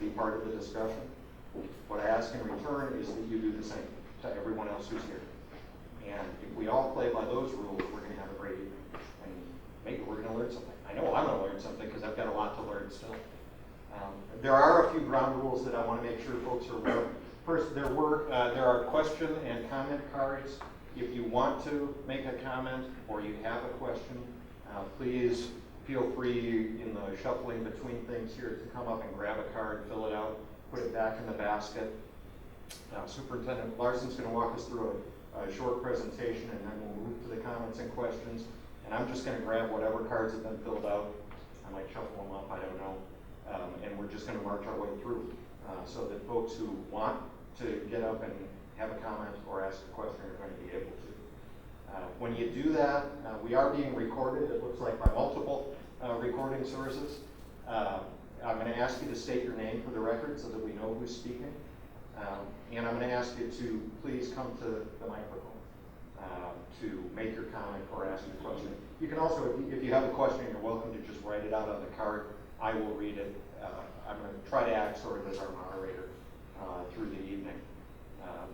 be part of the discussion. What I ask in return is that you do the same to everyone else who's here. And if we all play by those rules, we're going to have a great evening. And maybe we're going to learn something. I know I'm going to learn something because I've got a lot to learn still. There are a few ground rules that I want to make sure folks are aware of. First, there are question and comment cards. If you want to make a comment or you have a question, please feel free in the shuffling between things here to come up and grab a card, fill it out, put it back in the basket. Superintendent Larson's going to walk us through a short presentation, and then we'll move to the comments and questions. And I'm just going to grab whatever cards have been filled out. I might shuffle them up, I don't know. And we're just going to march our way through so that folks who want to get up and have a comment or ask a question are going to be able to. When you do that, we are being recorded, it looks like by multiple recording sources. I'm going to ask you to state your name for the record so that we know who's speaking. And I'm going to ask you to please come to the microphone to make your comment or ask a question. You can also, if you have a question, you're welcome to just write it out on the card. I will read it. I'm going to try to act sort of as our moderator through the evening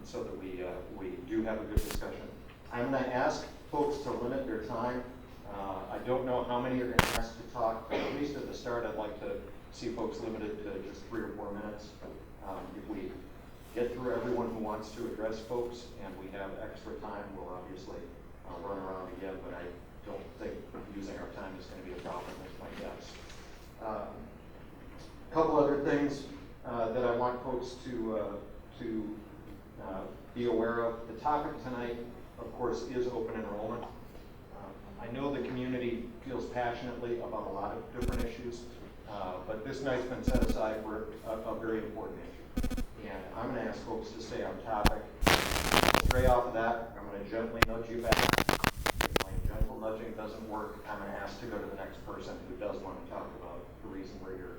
so that we do have a good discussion. I'm going to ask folks to limit their time. I don't know how many are going to ask to talk, but at least at the start I'd like to see folks limited to just 3 or 4 minutes. If we get through everyone who wants to address folks and we have extra time, we'll obviously run around again, but I don't think using our time is going to be a problem, is my guess. A couple other things that I want folks to be aware of. The topic tonight, of course, is open enrollment. I know the community feels passionately about a lot of different issues, but this night's been set aside for a very important issue. And I'm going to ask folks to stay on topic. Stray off of that, I'm going to gently nudge you back. If my gentle nudging doesn't work, I'm going to ask to go to the next person who does want to talk about the reason we're here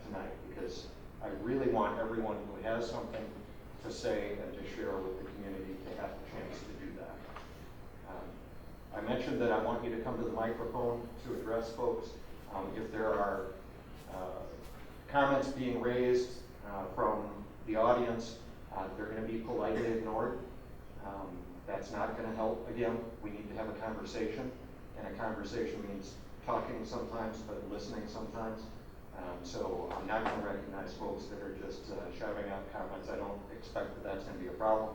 tonight, because I really want everyone who has something to say and to share with the community to have the chance to do that. I mentioned that I want you to come to the microphone to address folks. If there are comments being raised from the audience, they're going to be politely ignored. That's not going to help. Again, we need to have a conversation, and a conversation means talking sometimes, but listening sometimes. So I'm not going to recognize folks that are just shouting out comments. I don't expect that that's going to be a problem.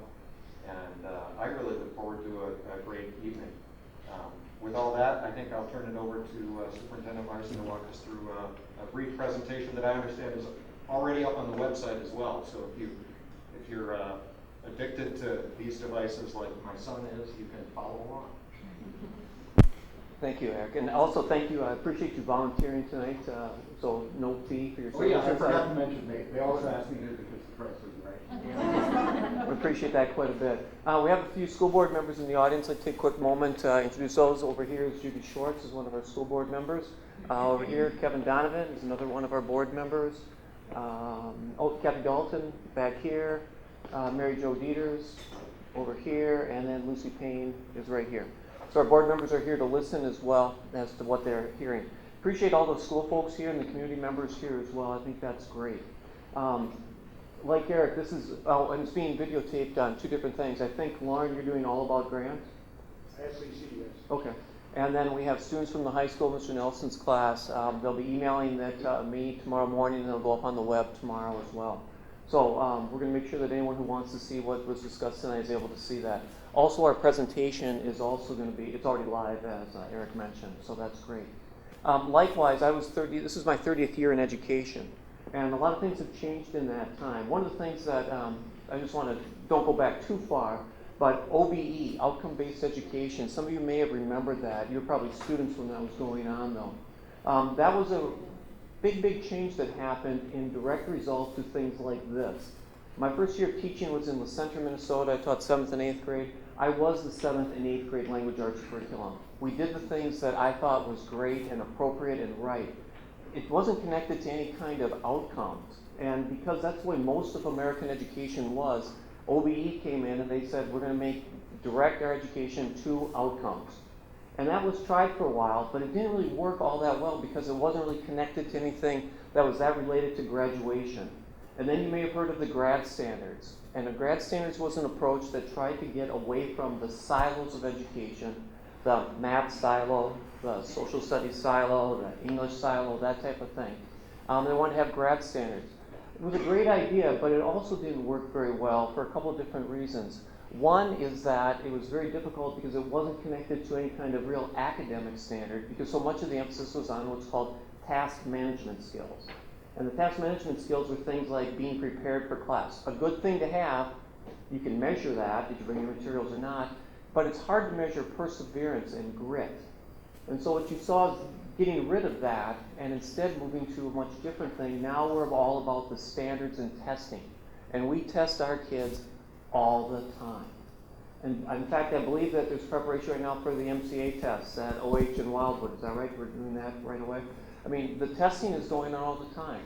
And I really look forward to a great evening. With all that, I think I'll turn it over to Superintendent Larson to walk us through a brief presentation that I understand is already up on the website as well. So if you're addicted to these devices like my son is, you can follow along. Thank you, Eric. And also thank you, I appreciate you volunteering tonight, so no fee for your services. Oh yeah, I forgot to mention, they also asked me to because the price was right. We appreciate that quite a bit. We have a few school board members in the audience. I'd take a quick moment to introduce those. Over here is Judy Schwartz, is one of our school board members. Over here, Kevin Donovan is another one of our board members. Kathy Dalton back here. Mary Jo Dieters over here, and then Lucy Payne is right here. So our board members are here to listen as well as to what they're hearing. Appreciate all the school folks here and the community members here as well. I think that's great. Like Eric, this is, and it's being videotaped on 2 different things. I think, Lauren, you're doing all about grants? SAC, yes. Okay. And then we have students from the high school, Mr. Nelson's class. They'll be emailing that me tomorrow morning, and they'll go up on the web tomorrow as well. So we're going to make sure that anyone who wants to see what was discussed tonight is able to see that. Also, our presentation is also going to be, it's already live, as Eric mentioned, so that's great. Likewise, this is my 30th year in education, and a lot of things have changed in that time. One of the things that I just want to, don't go back too far, but OBE, outcome-based education, some of you may have remembered that. You were probably students when that was going on, though. That was a big change that happened in direct result to things like this. My first year of teaching was in La Centre, Minnesota. I taught 7th and 8th grade. I was the 7th and 8th grade language arts curriculum. We did the things that I thought was great and appropriate and right. It wasn't connected to any kind of outcomes. And because that's the way most of American education was, OBE came in and they said, we're going to direct our education to outcomes. And that was tried for a while, but it didn't really work all that well because it wasn't really connected to anything that was that related to graduation. And then you may have heard of the grad standards. And the grad standards was an approach that tried to get away from the silos of education, the math silo, the social studies silo, the English silo, that type of thing. They wanted to have grad standards. It was a great idea, but it also didn't work very well for a couple of different reasons. One is that it was very difficult because it wasn't connected to any kind of real academic standard, because so much of the emphasis was on what's called task management skills. And the task management skills are things like being prepared for class. A good thing to have, you can measure that, did you bring your materials or not, but it's hard to measure perseverance and grit. And so what you saw is getting rid of that and instead moving to a much different thing. Now we're all about the standards and testing. And we test our kids all the time. And in fact, I believe that there's preparation right now for the MCA tests at OH and Wildwood. Is that right? We're doing that right away? I mean, the testing is going on all the time.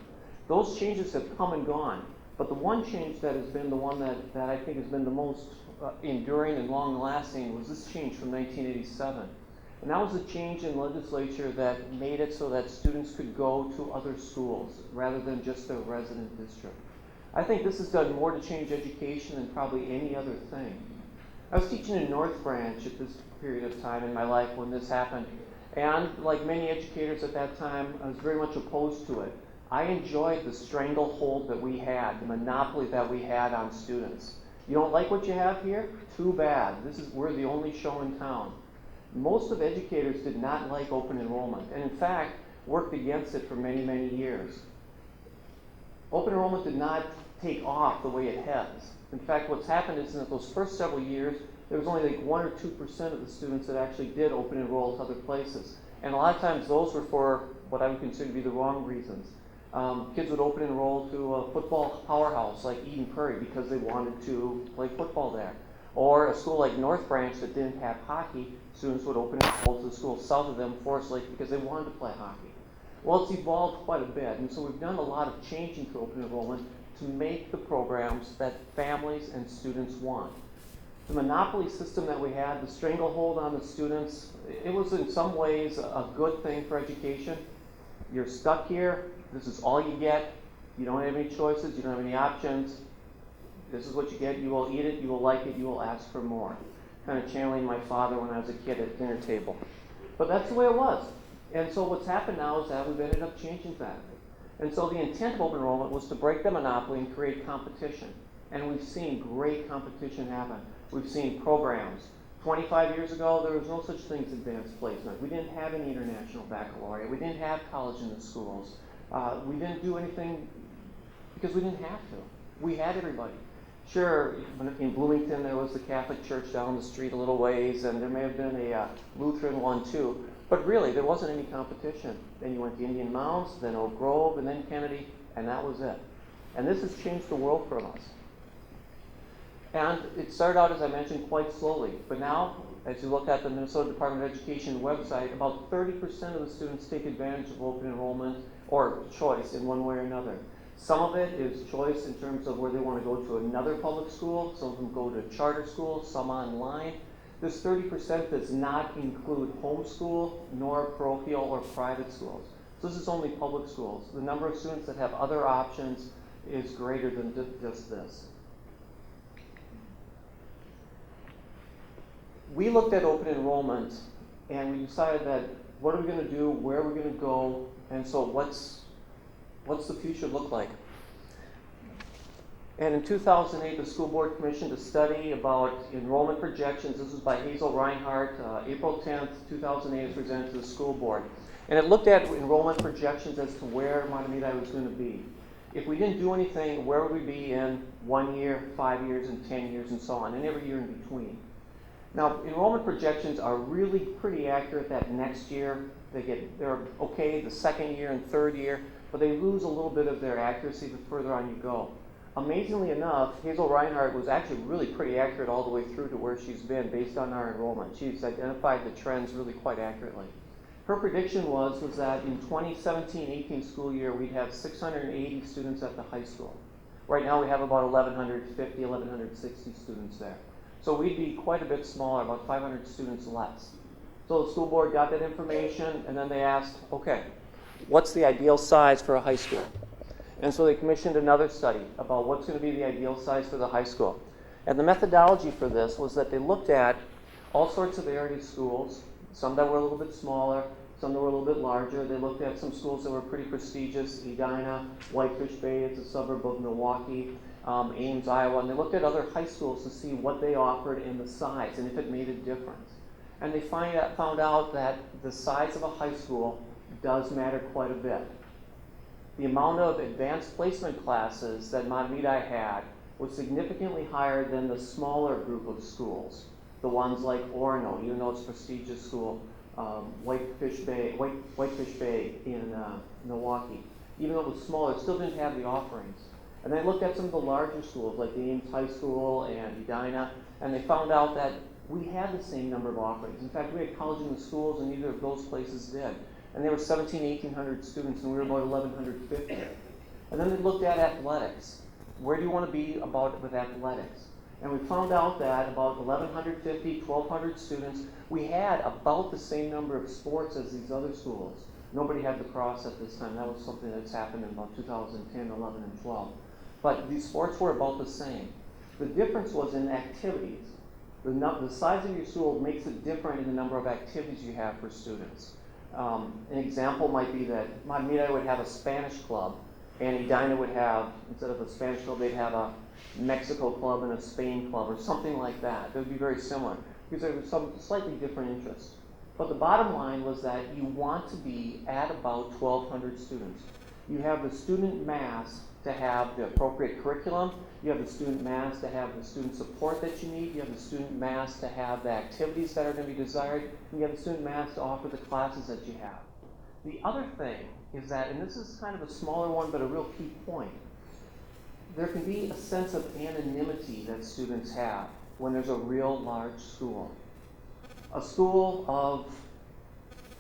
Those changes have come and gone. But the one change that has been the one that I think has been the most enduring and long-lasting was this change from 1987. And that was a change in legislature that made it so that students could go to other schools rather than just their resident district. I think this has done more to change education than probably any other thing. I was teaching in North Branch at this period of time in my life when this happened. And like many educators at that time, I was very much opposed to it. I enjoyed the stranglehold that we had, the monopoly that we had on students. You don't like what you have here? Too bad. We're the only show in town. Most of educators did not like open enrollment, and in fact, worked against it for many, many years. Open enrollment did not take off the way it has. In fact, what's happened is that those first several years, there was only like 1 or 2% of the students that actually did open enroll to other places. And a lot of times those were for what I would consider to be the wrong reasons. Kids would open enroll to a football powerhouse like Eden Prairie because they wanted to play football there. Or a school like North Branch that didn't have hockey, students would open enroll to the school south of them, Forest Lake, because they wanted to play hockey. Well, it's evolved quite a bit, and so we've done a lot of changing to open enrollment to make the programs that families and students want. The monopoly system that we had, the stranglehold on the students, it was in some ways a good thing for education. You're stuck here, this is all you get, you don't have any choices, you don't have any options. This is what you get, you will eat it, you will like it, you will ask for more. Kind of channeling my father when I was a kid at dinner table. But that's the way it was. And so what's happened now is that we've ended up changing that. And so the intent of open enrollment was to break the monopoly and create competition. And we've seen great competition happen. We've seen programs. 25 years ago, there was no such thing as advanced placement. We didn't have any international baccalaureate. We didn't have college in the schools. We didn't do anything because we didn't have to. We had everybody. Sure, in Bloomington there was the Catholic Church down the street a little ways, and there may have been a Lutheran one too. But really, there wasn't any competition. Then you went to Indian Mounds, then Oak Grove, and then Kennedy, and that was it. And this has changed the world for us. And it started out, as I mentioned, quite slowly. But now, as you look at the Minnesota Department of Education website, about 30% of the students take advantage of open enrollment or choice in one way or another. Some of it is choice in terms of where they want to go to another public school. Some of them go to charter schools, some online. This 30% does not include homeschool, nor parochial or private schools. So this is only public schools. The number of students that have other options is greater than just this. We looked at open enrollment and we decided that what are we going to do, where are we going to go, and so what's the future look like? And in 2008, the school board commissioned a study about enrollment projections. This was by Hazel Reinhardt. April 10th, 2008, is presented to the school board. And it looked at enrollment projections as to where Mahtomedi was going to be. If we didn't do anything, where would we be in 1 year, 5 years, and 10 years, and so on, and every year in between. Now, enrollment projections are really pretty accurate that next year. They're okay the second year and third year, but they lose a little bit of their accuracy the further on you go. Amazingly enough, Hazel Reinhardt was actually really pretty accurate all the way through to where she's been based on our enrollment. She's identified the trends really quite accurately. Her prediction was that in 2017-18 school year, we'd have 680 students at the high school. Right now we have about 1,150, 1,160 students there. So we'd be quite a bit smaller, about 500 students less. So the school board got that information, and then they asked, okay, what's the ideal size for a high school? And so they commissioned another study about what's going to be the ideal size for the high school. And the methodology for this was that they looked at all sorts of area schools, some that were a little bit smaller, some that were a little bit larger. They looked at some schools that were pretty prestigious, Edina, Whitefish Bay, it's a suburb of Milwaukee, Ames, Iowa, and they looked at other high schools to see what they offered and the size, and if it made a difference. And they found out that the size of a high school does matter quite a bit. The amount of advanced placement classes that Montevideo had was significantly higher than the smaller group of schools. The ones like Orono, even though it's a prestigious school, Whitefish Bay in Milwaukee. Even though it was smaller, it still didn't have the offerings. And they looked at some of the larger schools like the Ames High School and Edina, and they found out that we had the same number of offerings. In fact, we had college in the schools, and neither of those places did. And there were 1,800 students, and we were about 1,150. And then they looked at athletics. Where do you want to be with athletics? And we found out that about 1,150, 1,200 students, we had about the same number of sports as these other schools. Nobody had lacrosse at this time. That was something that's happened in about 2010, 11, and 12. But these sports were about the same. The difference was in activities. The size of your school makes it different in the number of activities you have for students. An example might be that Montevideo would have a Spanish club, and Edina would have, instead of a Spanish club, they'd have a Mexico club and a Spain club, or something like that. They would be very similar, because there was some slightly different interests. But the bottom line was that you want to be at about 1,200 students. You have the student mass to have the appropriate curriculum. You have the student mass to have the student support that you need. You have the student mass to have the activities that are going to be desired. And you have the student mass to offer the classes that you have. The other thing is that, and this is kind of a smaller one, but a real key point, there can be a sense of anonymity that students have when there's a real large school. A school of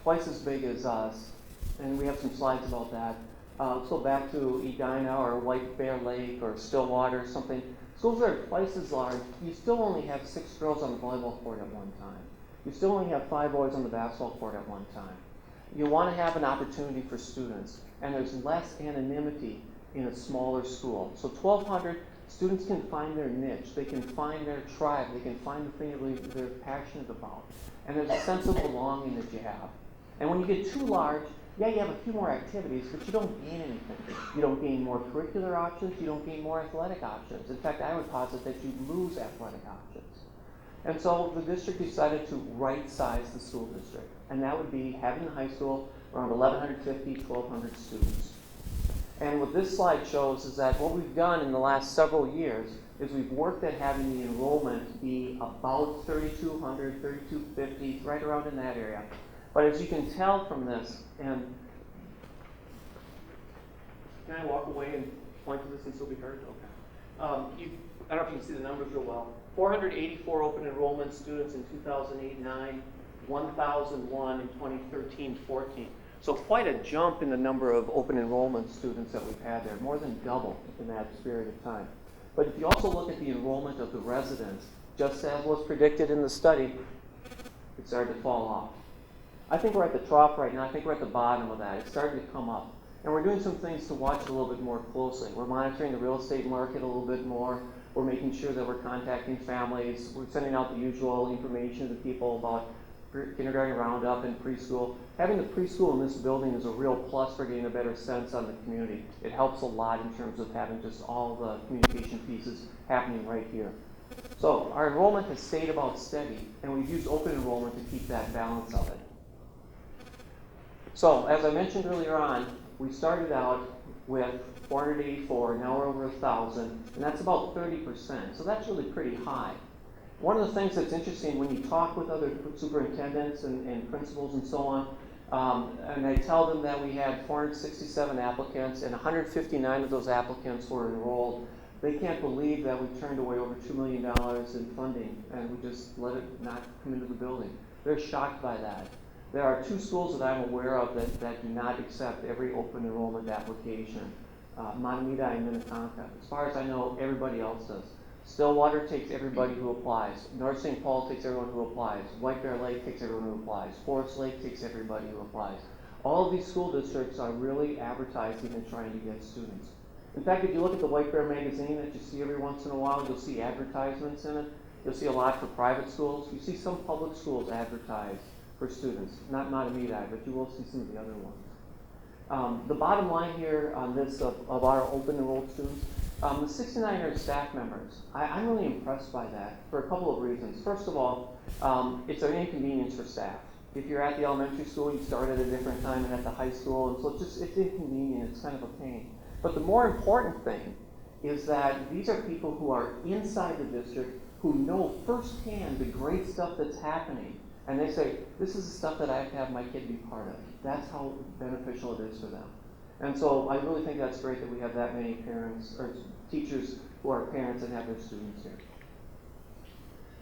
twice as big as us, and we have some slides about that. Let's go back to Edina or White Bear Lake or Stillwater or something. Schools that are twice as large, you still only have 6 girls on the volleyball court at one time. You still only have 5 boys on the basketball court at one time. You want to have an opportunity for students, and there's less anonymity in a smaller school. So 1,200 students can find their niche, they can find their tribe, they can find the thing that they're passionate about. And there's a sense of belonging that you have. And when you get too large, yeah, you have a few more activities, but you don't gain anything. You don't gain more curricular options, you don't gain more athletic options. In fact, I would posit that you lose athletic options. And so the district decided to right-size the school district. And that would be having the high school around 1,150, 1,200 students. And what this slide shows is that what we've done in the last several years is we've worked at having the enrollment be about 3,200, 3,250, right around in that area. But as you can tell from this, and can I walk away and point to this and still be heard? Okay. I don't know if you can see the numbers real well. 484 open enrollment students in 2008-9, 1,001 in 2013-14. So quite a jump in the number of open enrollment students that we've had there, more than double in that period of time. But if you also look at the enrollment of the residents, just as was predicted in the study, it started to fall off. I think we're at the trough right now. I think we're at the bottom of that. It's starting to come up. And we're doing some things to watch it a little bit more closely. We're monitoring the real estate market a little bit more. We're making sure that we're contacting families. We're sending out the usual information to people about kindergarten roundup and preschool. Having the preschool in this building is a real plus for getting a better sense on the community. It helps a lot in terms of having just all the communication pieces happening right here. So our enrollment has stayed about steady, and we've used open enrollment to keep that balance of it. So, as I mentioned earlier on, we started out with 484, now we're over 1,000, and that's about 30%, so that's really pretty high. One of the things that's interesting when you talk with other superintendents and principals and so on, and I tell them that we had 467 applicants, and 159 of those applicants were enrolled, they can't believe that we turned away over $2 million in funding, and we just let it not come into the building. They're shocked by that. There are 2 schools that I'm aware of that do not accept every open enrollment application, Montevideo and Minnetonka. As far as I know, everybody else does. Stillwater takes everybody who applies. North St. Paul takes everyone who applies. White Bear Lake takes everyone who applies. Forest Lake takes everybody who applies. All of these school districts are really advertising and trying to get students. In fact, if you look at the White Bear magazine that you see every once in a while, you'll see advertisements in it. You'll see a lot for private schools. You see some public schools advertise for students, not Matamidi, but you will see some of the other ones. The bottom line here on this of our open enrolled students, the 69 are staff members. I'm really impressed by that for a couple of reasons. First of all, it's an inconvenience for staff. If you're at the elementary school, you start at a different time than at the high school, and so it's inconvenient, it's kind of a pain. But the more important thing is that these are people who are inside the district, who know firsthand the great stuff that's happening, and they say, this is the stuff that I have to have my kid be part of. That's how beneficial it is for them. And so I really think that's great that we have that many parents, or teachers who are parents and have their students here.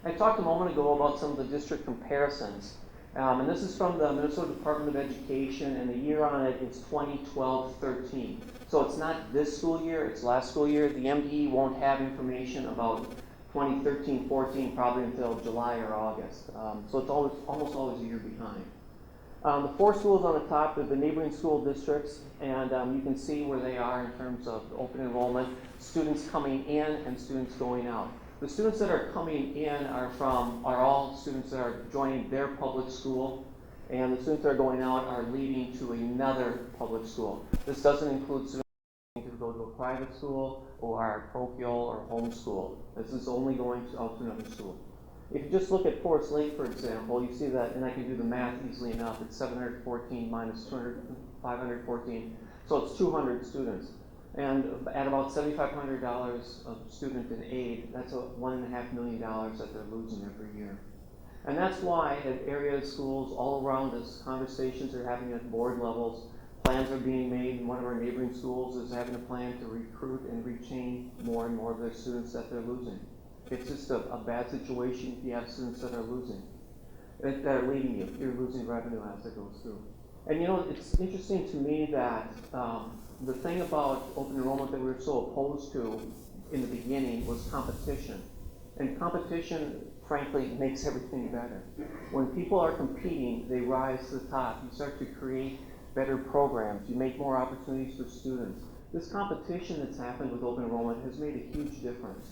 I talked a moment ago about some of the district comparisons. And this is from the Minnesota Department of Education, and the year on it is 2012-13. So it's not this school year, it's last school year. The MDE won't have information about 2013-14 probably until July or August. So it's almost always a year behind. The four schools on the top are the neighboring school districts, and you can see where they are in terms of open enrollment, students coming in and students going out. The students that are coming in are all students that are joining their public school, and the students that are going out are leaving to another public school. This doesn't include students who go to a private school or parochial or homeschool. This is only going out to another school. If you just look at Forest Lake, for example, you see that, and I can do the math easily enough, it's 714 minus 514, so it's 200 students. And at about $7,500 a student in aid, that's $1.5 million that they're losing every year. And that's why at area schools all around us, conversations are happening at board levels, plans are being made, and one of our neighboring schools is having a plan to recruit and retain more and more of their students that they're losing. It's just a bad situation if you have students that are losing, that are leaving you. You're losing revenue as it goes through. And you know, it's interesting to me that the thing about open enrollment that we were so opposed to in the beginning was competition. And competition, frankly, makes everything better. When people are competing, they rise to the top. You start to create better programs. You make more opportunities for students. This competition that's happened with open enrollment has made a huge difference.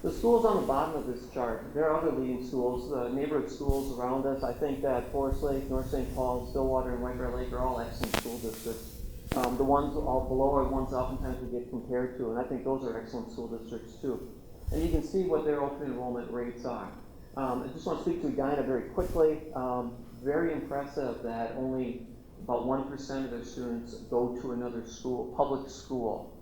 The schools on the bottom of this chart, there are other leading schools, the neighborhood schools around us. I think that Forest Lake, North St. Paul, Stillwater, and White Bear Lake are all excellent school districts. The ones all below are the ones oftentimes we get compared to, and I think those are excellent school districts too. And you can see what their open enrollment rates are. I just want to speak to Edina very quickly. Very impressive that only about 1% of their students go to another school, public school.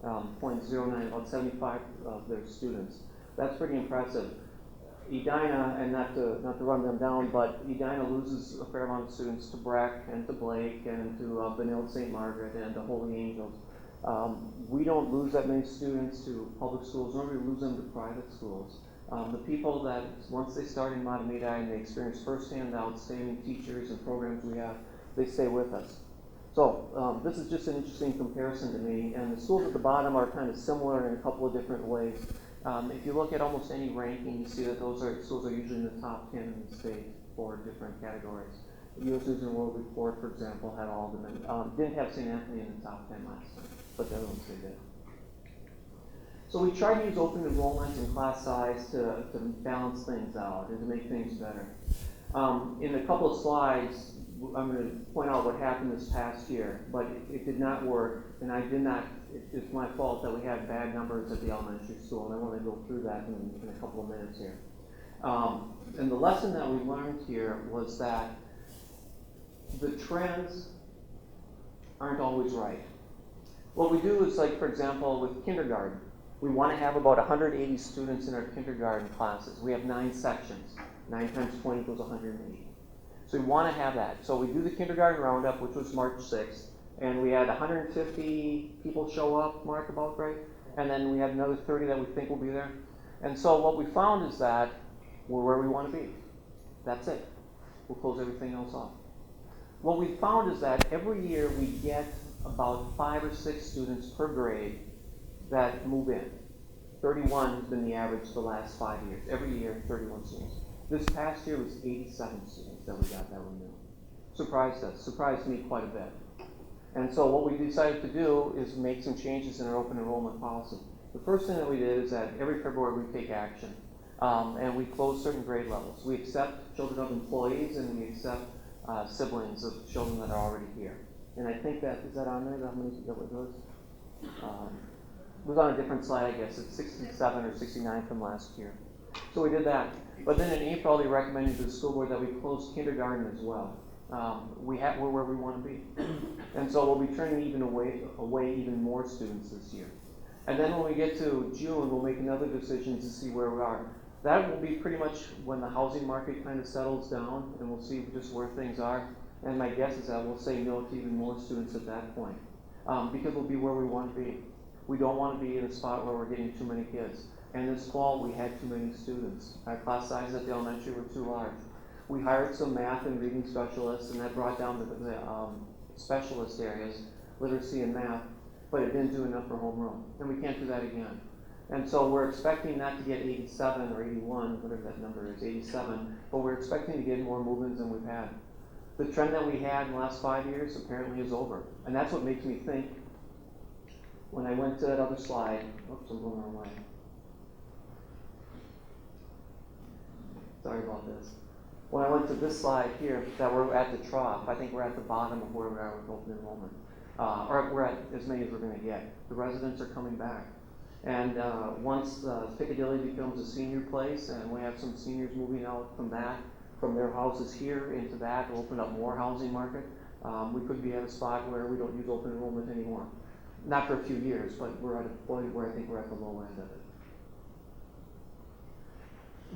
0.09, about 75 of their students. That's pretty impressive. Edina, and not to run them down, but Edina loses a fair amount of students to Breck and to Blake and to Benilde St. Margaret and to Holy Angels. We don't lose that many students to public schools, nor do we lose them to private schools. The people that, once they start in Matamidi and they experience firsthand the outstanding teachers and programs we have, they stay with us. So this is just an interesting comparison to me, and the schools at the bottom are kind of similar in a couple of different ways. If you look at almost any ranking, you see that those schools are usually in the top 10 in the state for different categories. The U.S. News and World Report, for example, had all of them. Didn't have St. Anthony in the top 10 last time, but the other ones they did. So we tried to use open enrollment and class size to balance things out and to make things better. In a couple of slides, I'm going to point out what happened this past year, but it did not work, and it's my fault that we had bad numbers at the elementary school, and I want to go through that in a couple of minutes here. And the lesson that we learned here was that the trends aren't always right. What we do is, like, for example, with kindergarten, we want to have about 180 students in our kindergarten classes. We have 9 sections. 9 times 20 equals 180. So we want to have that. So we do the kindergarten roundup, which was March 6th, and we had 150 people show up, Mark, about right? And then we had another 30 that we think will be there. And so what we found is that we're where we want to be. That's it. We'll close everything else off. What we found is that every year we get about 5 or 6 students per grade that move in. 31 has been the average the last 5 years. Every year, 31 students. This past year was 87 students that we got that were new. Surprised me quite a bit. And so what we decided to do is make some changes in our open enrollment policy. The first thing that we did is that every February we take action, and we close certain grade levels. We accept children of employees, and we accept siblings of children that are already here. And I think that, is that on there? Is that how many that was? It was on a different slide, I guess. It's 67 or 69 from last year. So we did that. But then in April, they recommended to the school board that we close kindergarten as well. We're where we want to be. And so we'll be turning away even more students this year. And then when we get to June, we'll make another decision to see where we are. That will be pretty much when the housing market kind of settles down, and we'll see just where things are. And my guess is that we'll say no to even more students at that point, because we'll be where we want to be. We don't want to be in a spot where we're getting too many kids. And this fall, we had too many students. Our class sizes at the elementary were too large. We hired some math and reading specialists, and that brought down the specialist areas, literacy and math, but it didn't do enough for homeroom. And we can't do that again. And so we're expecting not to get 87 or 81, whatever that number is, 87, but we're expecting to get more move-ins than we've had. The trend that we had in the last 5 years apparently is over. And that's what makes me think, when I went to that other slide, oops, I'm going the wrong way. Sorry about this. When I went to this slide here, that we're at the trough, I think we're at the bottom of where we are with open enrollment. Or we're at as many as we're going to get. The residents are coming back. And once Piccadilly becomes a senior place, and we have some seniors moving out from their houses here into that, to open up more housing market, we could be at a spot where we don't use open enrollment anymore. Not for a few years, but we're at a point where I think we're at the low end of it.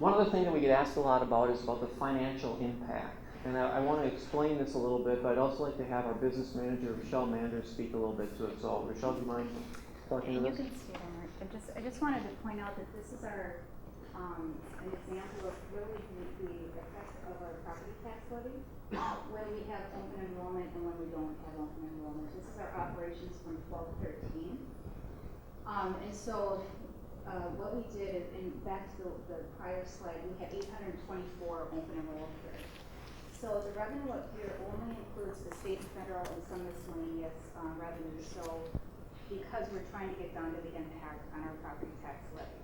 One other thing that we get asked a lot about is about the financial impact. And I want to explain this a little bit, but I'd also like to have our business manager, Rochelle Manders, speak a little bit to it. So, Rochelle, do you mind talking to You this? can stay there. I just wanted to point out that this is our an example of really the effect of our property tax levy when we have open enrollment and when we don't have open enrollment. This is our operations from 12-13. And so what we did, and back to the prior slide, we had 824 open enrolled here. So the revenue up here only includes the state and federal and some miscellaneous revenue. So because we're trying to get down to the impact on our property tax levy.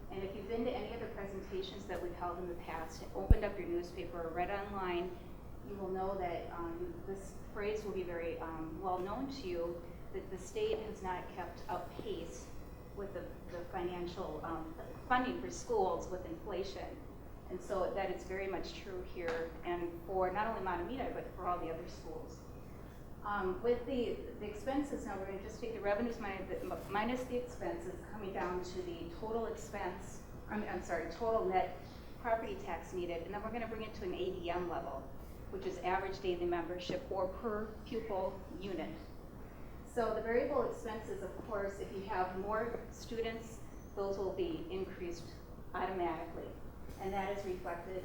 And if you've been to any of the presentations that we've held in the past, opened up your newspaper or read online, you will know that this phrase will be very well known to you, that the state has not kept up pace with the financial funding for schools with inflation. And so that is very much true here, and for not only Matamita, but for all the other schools. With the expenses, now we're going to just take the revenues minus the expenses, coming down to the total expense, total net property tax needed, and then we're going to bring it to an ADM level, which is average daily membership or per pupil unit. So the variable expenses, of course, if you have more students, those will be increased automatically. And that is reflected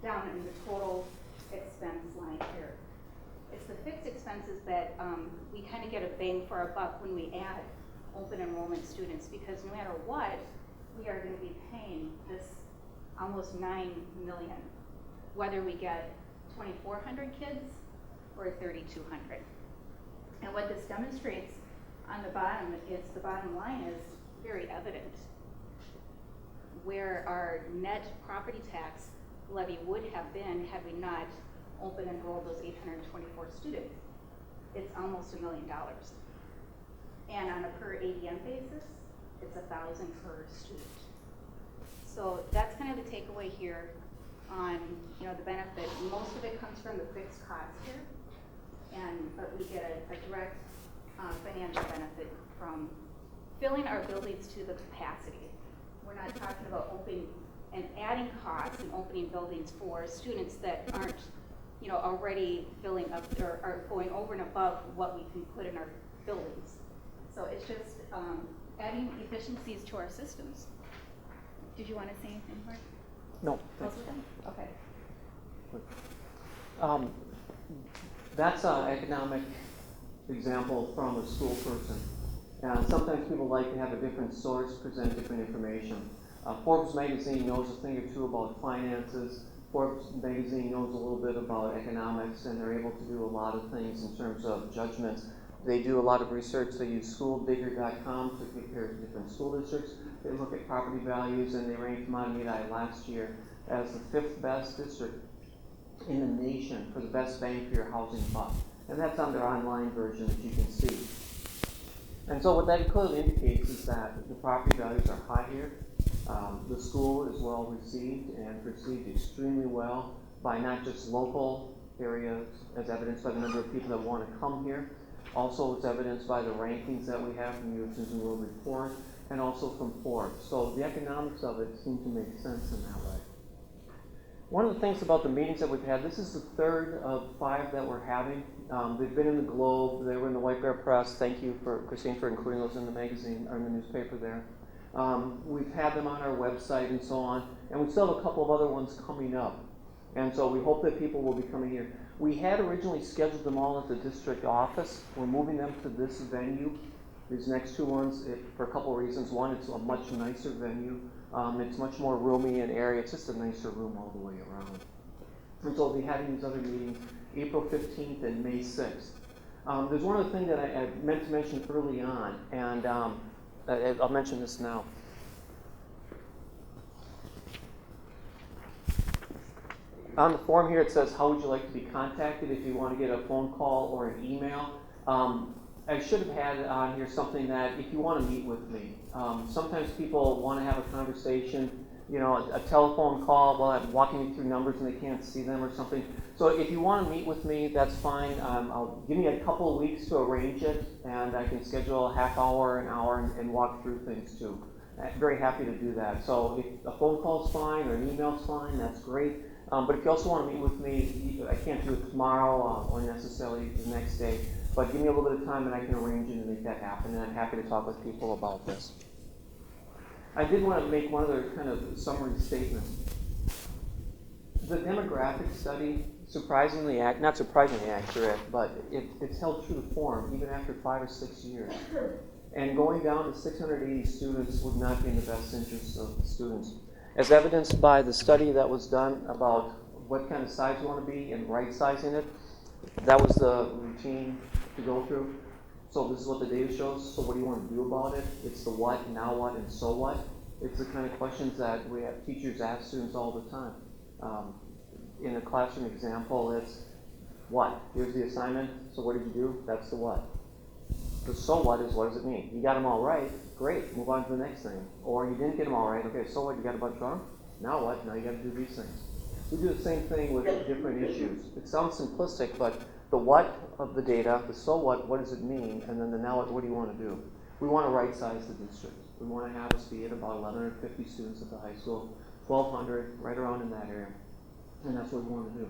down in the total expense line here. It's the fixed expenses that we kind of get a bang for our buck when we add open enrollment students, because no matter what, we are going to be paying this almost $9 million, whether we get 2,400 kids or 3,200. And what this demonstrates on the bottom is the bottom line is very evident. Where our net property tax levy would have been had we not open enrolled those 824 students. It's almost $1 million. And on a per ADM basis, it's $1,000 per student. So that's kind of the takeaway here on the benefit. Most of it comes from the fixed costs here, but we get a direct financial benefit from filling our buildings to the capacity. We're not talking about opening and adding costs and opening buildings for students that aren't, already filling up or are going over and above what we can put in our buildings. So it's just adding efficiencies to our systems. Did you want to say anything, Mark? No. Okay. That's an economic example from a school person. Sometimes people like to have a different source present different information. Forbes magazine knows a thing or two about finances. Forbes magazine knows a little bit about economics, and they're able to do a lot of things in terms of judgments. They do a lot of research. They use schooldigger.com to compare different school districts. They look at property values, and they ranked Monterey last year as the 5th best district in the nation for the best bang for your housing buck. And that's on their online version that you can see. And so what that clearly indicates is that the property values are high here. The school is well received and perceived extremely well by not just local areas, as evidenced by the number of people that want to come here. Also, it's evidenced by the rankings that we have from the Citizens World Report and also from Forbes. So the economics of it seem to make sense in that way. One of the things about the meetings that we've had, this is the 3rd of 5 that we're having. They've been in the Globe, they were in the White Bear Press. Thank you, Christine, for including those in the magazine, or in the newspaper there. We've had them on our website and so on, and we still have a couple of other ones coming up. And so we hope that people will be coming here. We had originally scheduled them all at the district office. We're moving them to this venue, these next 2 ones, for a couple of reasons. One, it's a much nicer venue. It's much more roomy and airy. It's just a nicer room all the way around. And so we'll be having these other meetings April 15th and May 6th. There's one other thing that I meant to mention early on, and I'll mention this now. On the form here it says, how would you like to be contacted if you want to get a phone call or an email? I should have had on here something that if you want to meet with me. Sometimes people want to have a conversation, a telephone call while I'm walking you through numbers and they can't see them or something. So if you want to meet with me, that's fine. I'll give me a couple of weeks to arrange it, and I can schedule a half hour, an hour, and walk through things too. I'm very happy to do that. So if a phone call's fine or an email's fine, that's great. But if you also want to meet with me, I can't do it tomorrow or necessarily the next day, but give me a little bit of time and I can arrange it and make that happen, and I'm happy to talk with people about this. I did want to make one other kind of summary statement. The demographic study, not surprisingly accurate, but it's held true to form even after 5 or 6 years. And going down to 680 students would not be in the best interest of the students. As evidenced by the study that was done about what kind of size you want to be and right-sizing it, that was the routine to go through. So this is what the data shows. So what do you want to do about it? It's the what, now what, and so what. It's the kind of questions that we have teachers ask students all the time. In a classroom example, it's what? Here's the assignment. So what did you do? That's the what. The so what is, what does it mean? You got them all right. Great. Move on to the next thing. Or you didn't get them all right. Okay, so what? You got a bunch wrong? Now what? Now you got to do these things. We do the same thing with different issues. It sounds simplistic, but the what of the data, the so what does it mean? And then the now what do you want to do? We want to right-size the district. We want to have us be at about 1,150 students at the high school, 1,200, right around in that area. And that's what we want to do.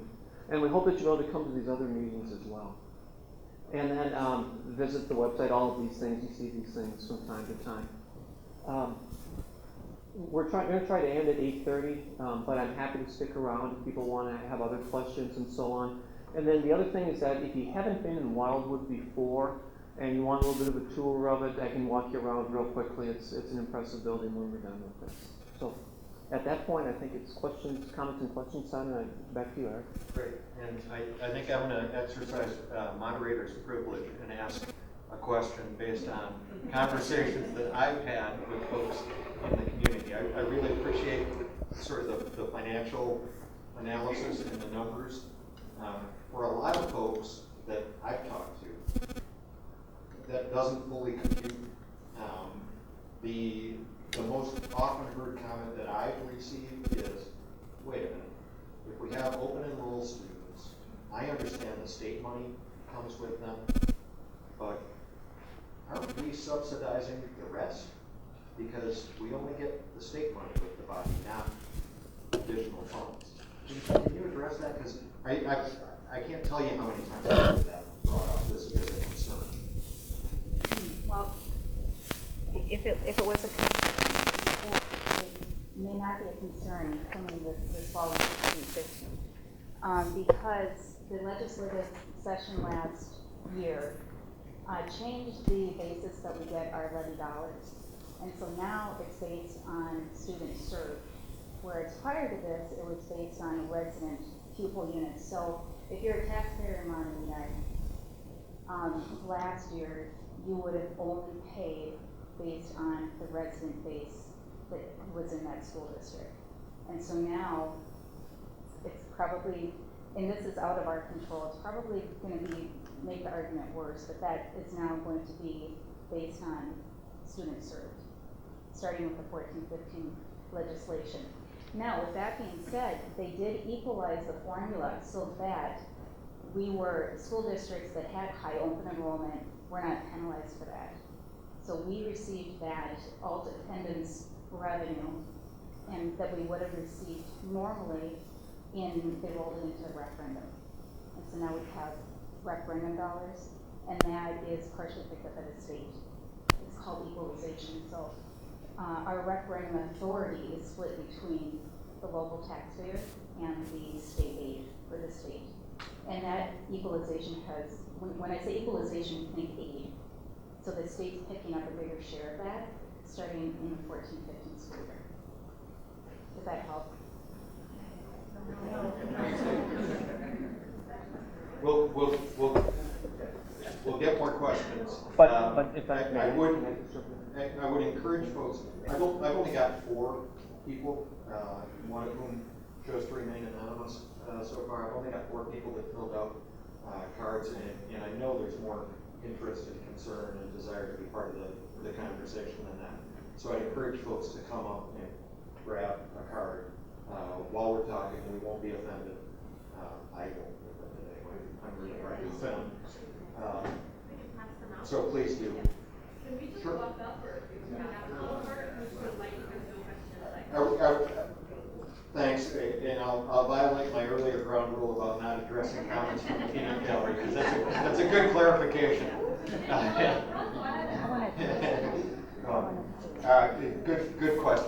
And we hope that you'll be able to come to these other meetings as well. And then visit the website, all of these things. You see these things from time to time. We're going to try to end at 8:30, but I'm happy to stick around if people want to have other questions and so on. And then the other thing is that if you haven't been in Wildwood before and you want a little bit of a tour of it, I can walk you around real quickly. It's an impressive building when we're done with this. So at that point, I think it's comments and questions time, and back to you, Eric. Great. And I think I'm going to exercise moderator's privilege and ask a question based on conversations that I've had with folks in the community. I really appreciate sort of the financial analysis and the numbers. For a lot of folks that I've talked to, that doesn't fully compute. The most often heard comment that I've received is, wait a minute, if we have open enroll students, I understand the state money comes with them, but aren't we subsidizing the rest? Because we only get the state money with the body, not additional funds. Can you address that? Because I can't tell you how many times I've heard that brought up. This is a concern. Well, if it was a concern, it may not be a concern coming this fall in 2015, because the legislative session last year changed the basis that we get our levy dollars. And so now it's based on students served, whereas prior to this, it was based on resident pupil units. So if you're a taxpayer in Montana, last year, you would have only paid based on the resident base that was in that school district. And so now, it's probably, and this is out of our control, it's probably gonna be, make the argument worse, but that is now going to be based on students served, starting with the 14-15 legislation. Now, with that being said, they did equalize the formula so that school districts that had high open enrollment were not penalized for that. So we received that alt attendance revenue and that we would have received normally they rolled it into the referendum. And so now we have referendum dollars, and that is partially picked up at the state. It's called equalization. So our referendum authority is split between the local taxpayer and the state aid for the state. And that equalization has, when I say equalization, think aid. So the state's picking up a bigger share of that starting in the 14-15 school year. Does that help? We'll get more questions. But if I would encourage folks. I've only got 4 people, one of whom chose to remain anonymous so far. I've only got 4 people that filled out cards, and I know there's more interest and concern and desire to be part of the conversation than that. So I'd encourage folks to come up and grab a card while we're talking. We won't be offended. I won't be offended anyway. I'm really trying to offend. So please do. Can we just Sure. walk up, or if you have a little more, we should like, no questions. Thanks, and I'll violate my earlier ground rule about not addressing comments from the peanut gallery, because that's a good clarification.